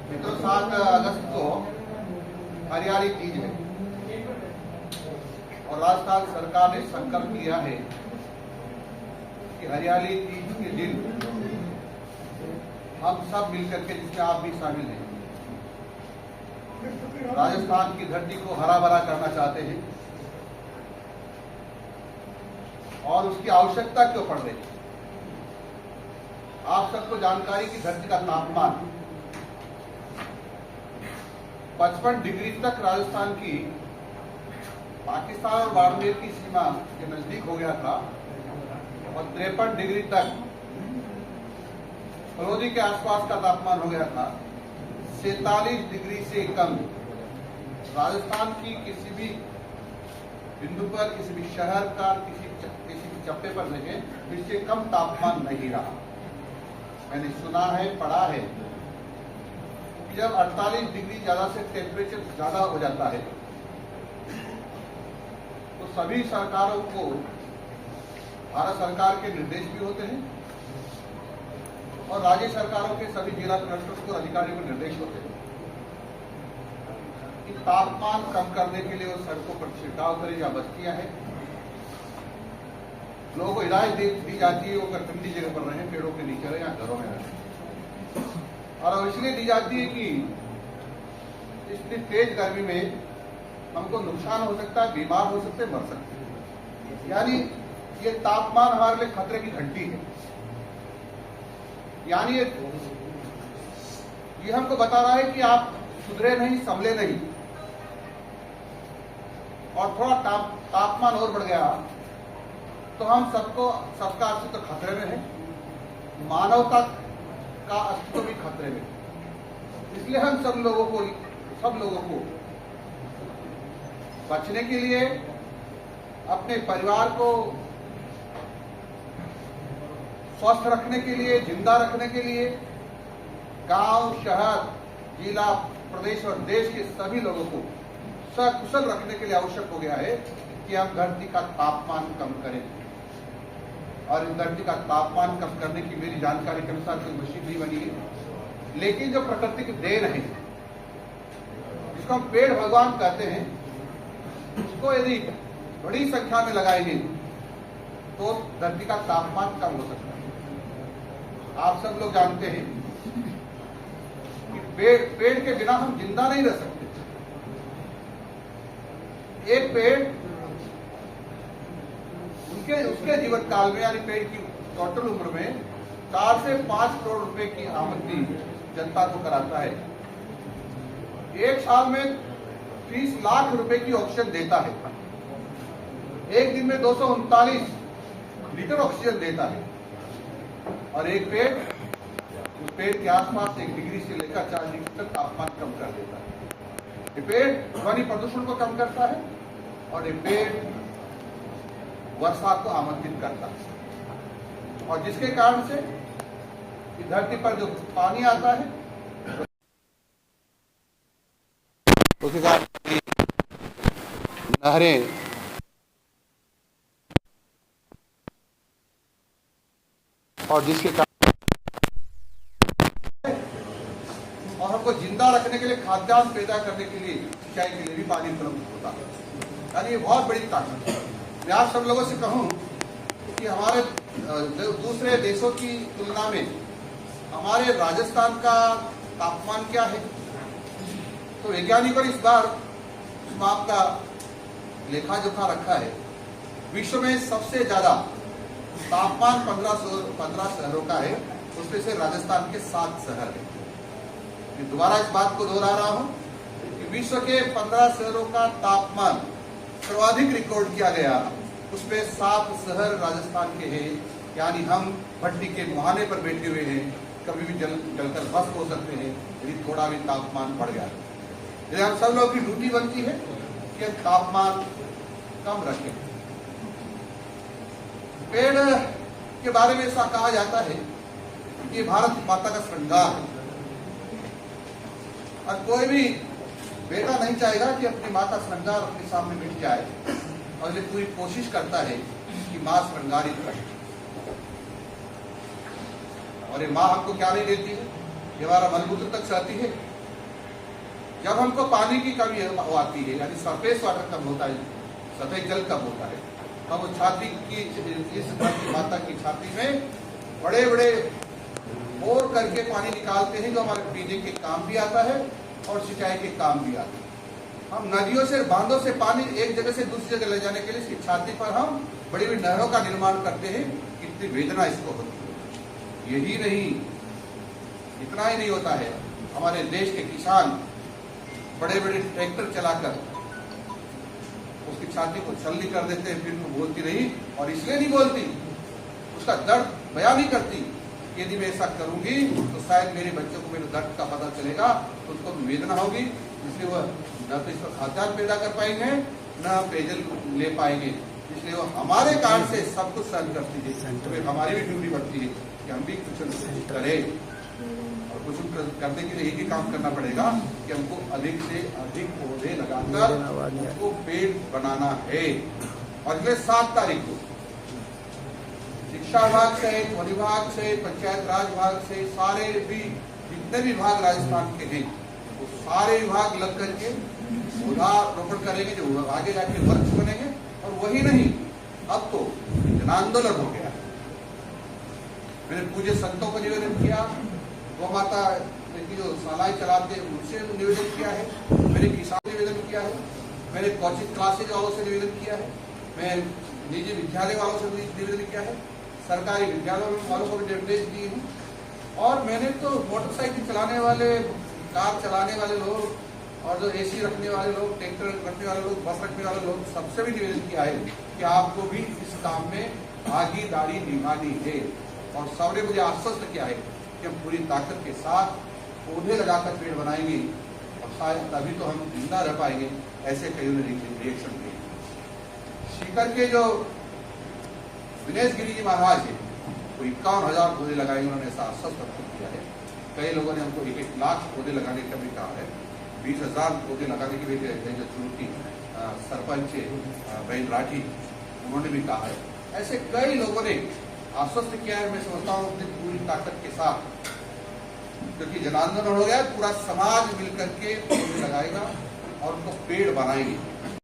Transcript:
मित्रों, 7 अगस्त को हरियाली तीज है और राजस्थान सरकार ने संकल्प लिया है कि हरियाली तीज के दिन हम सब मिलकर के, जिसमें आप भी शामिल हैं, राजस्थान की धरती को हरा भरा करना चाहते हैं। और उसकी आवश्यकता क्यों पड़ रही है? आप सबको जानकारी की धरती का तापमान 55 डिग्री तक राजस्थान की पाकिस्तान और बाड़मेर की सीमा के नजदीक हो गया था और 53 डिग्री तक फलोदी के आसपास का तापमान हो गया था। 47 डिग्री से कम राजस्थान की किसी भी बिंदु पर, किसी भी शहर का, किसी भी चप्पे पर देखें, इससे कम तापमान नहीं रहा। मैंने सुना है, पढ़ा है, जब 48 डिग्री ज्यादा से टेम्परेचर ज्यादा हो जाता है तो सभी सरकारों को, भारत सरकार के निर्देश भी होते हैं और राज्य सरकारों के सभी जिला कलेक्टर्स को, अधिकारियों को निर्देश होते हैं कि तापमान कम करने के लिए वो सड़कों पर छिड़काव करें या बस्तियां हैं, लोगों को हिदायत दी जाती है वो अगर ठंडी जगह पर रहें, पेड़ों के नीचे रहें या घरों में रहें। और इसलिए दी जाती है कि इतनी तेज गर्मी में हमको नुकसान हो सकता है, बीमार हो सकते हैं, मर सकते हैं। यानी ये तापमान हमारे लिए खतरे की घंटी है। यानी ये हमको बता रहा है कि आप सुधरे नहीं, संभले नहीं, और थोड़ा तापमान और बढ़ गया तो हम सबका अस्तित्व खतरे में है, मानवता का अस्तित्व भी खतरे में। इसलिए हम सब लोगों को बचने के लिए, अपने परिवार को स्वस्थ रखने के लिए, जिंदा रखने के लिए, गांव, शहर, जिला, प्रदेश और देश के सभी लोगों को सकुशल रखने के लिए आवश्यक हो गया है कि हम धरती का तापमान कम करें। और इस धरती का तापमान कम करने की मेरी जानकारी के अनुसार कोई मशीन नहीं बनी है, लेकिन जो प्रकृति की देन है, जिसको हम पेड़ भगवान कहते हैं, उसको यदि बड़ी संख्या में लगाएंगे तो धरती का तापमान कम हो सकता है। आप सब लोग जानते हैं कि पेड़ के बिना हम जिंदा नहीं रह सकते। एक पेड़ उसके जीवन काल में, यानी पेड़ की टोटल उम्र में 4 से 5 करोड़ रुपए की आमदनी जनता को कराता है। एक साल में 30 लाख रुपए की ऑक्सीजन देता है। एक दिन में 239 लीटर ऑक्सीजन देता है। और एक पेड़ के आसपास 1 डिग्री से लेकर 4 डिग्री तक तापमान कम कर देता है। ये पेड़ ध्वनि प्रदूषण को कम करता है और ये पेड़ वर्षा को आमंत्रित करता है। और जिसके कारण से धरती पर जो पानी आता है उसके कारण नहरें, और जिसके कारण और हमको जिंदा रखने के लिए, खाद्यान्न पैदा करने के लिए, सिंचाई के लिए भी पानी उपलब्ध होता है। यानी ये बहुत बड़ी ताकत है। मैं आप सब लोगों से कहूं कि हमारे दूसरे देशों की तुलना में हमारे राजस्थान का तापमान क्या है, तो वैज्ञानिकों ने इस बार माप का लेखा जोखा रखा है। विश्व में सबसे ज्यादा तापमान 15 शहरों का है, उसमें से राजस्थान के 7 शहर हैं। मैं दोबारा इस बात को दोहरा रहा हूं कि विश्व के 15 शहरों का तापमान सर्वाधिक रिकॉर्ड किया गया, उसमें 7 शहर राजस्थान के हैं। यानी हम भट्टी के मुहाने पर बैठे हुए हैं, कभी भी जलकर भस्म हो सकते हैं यदि थोड़ा भी तापमान बढ़ गया। यदि हम सब लोगों की ड्यूटी बनती है कि तापमान कम रखें। पेड़ के बारे में ऐसा कहा जाता है कि भारत माता का श्रृंगार है और कोई भी बेटा नहीं चाहेगा कि अपनी माँ का श्रृंगार अपने सामने मिट जाए, और ये पूरी कोशिश करता है कि माँ श्रृंगारित रहे। और ये माँ हमको क्या नहीं देती है, ये हमारा मलमूत्र तक चाहती है, जब हमको पानी की कमी आती है, यानी सरफेस वाटर कम होता है, सतही जल कम होता है, हम वो छाती की इस धरती माता की छाती में बड़े बड़े बोर करके पानी निकालते हैं, जो हमारे पीने के काम भी आता है और सिंचाई के काम भी आता है। हम नदियों से, बांधों से पानी एक जगह से दूसरी जगह ले जाने के लिए इसकी छाती पर हम बड़ी बड़ी नहरों का निर्माण करते हैं। कितनी वेदना इसको होती है। यही नहीं, इतना ही नहीं होता है, हमारे देश के किसान बड़े बड़े ट्रैक्टर चलाकर उसकी छाती को छलनी कर देते हैं, फिर वो बोलती नहीं, और इसलिए नहीं बोलती, उसका दर्द बयान नहीं करती। यदि मैं ऐसा करूंगी तो शायद मेरे बच्चों को मेरे दर्द का पता चलेगा, तो उसको वेदना होगी, इसलिए वह न तो इस पर खाद्यान्न पैदा कर पाएंगे, न पेयजल ले पाएंगे। इसलिए वो हमारे कारण से सब कुछ सहन करती है, तो फिर हमारी भी ड्यूटी बढ़ती है कि हम भी कुछ करें। और कुछ करने के लिए एक ही काम करना पड़ेगा कि हमको अधिक से अधिक पौधे लगाकर उसको पेड़ बनाना है। और इसलिए 7 तारीख को शिक्षा विभाग से, वन विभाग से, पंचायत राज विभाग से, सारे भी जितने भी विभाग राजस्थान के हैं, वो सारे विभाग लग करके पौधा रोपण करेंगे, जो आगे जाके वर्क्स बनेंगे। और वही नहीं, अब तो जन आंदोलन हो गया। मैंने पूज्य संतों को निवेदन किया, गौ माता की जो शालाएं चलाते हैं उनसे निवेदन किया है, मैंने किसान निवेदन किया है, मैंने कोचिंग क्लासेज वालों से निवेदन किया है, मैं निजी विद्यालय वालों से निवेदन किया है, सरकारी विद्यालयों वालों को भी निर्देश दिए हैं। और मैंने तो मोटरसाइकिल चलाने वाले, कार चलाने वाले लोग, और जो एसी रखने वाले लोग, ट्रैक्टर रखने वाले लोग, बस रखने वाले लोग, सबसे भी निवेदन किया है कि आपको भी इस काम में भागीदारी निभानी है। और सबने मुझे आश्वस्त किया है कि हम पूरी ताकत के साथ पौधे लगाकर पेड़ बनाएंगे, और शायद तभी तो हम जिंदा रह पाएंगे। ऐसे कई रिएक्शन दिए। सीकर के जो दिनेश गिरी जी महाराज है, वो 51,000 पौधे लगाएंगे, उन्होंने ऐसा आश्वस्त किया है। कई लोगों ने हमको 1-1 लाख पौधे लगाने का भी कहा है, 20,000 पौधे लगाने की भी जो चुनौती सरपंच बहन राठी, उन्होंने भी कहा है। ऐसे कई लोगों ने आश्वस्त किया है। मैं समझता हूँ अपनी पूरी ताकत के साथ, क्योंकि जन आंदोलन हो गया, पूरा समाज मिलकर के पौधे लगाएगा और उनको पेड़ बनाएंगे।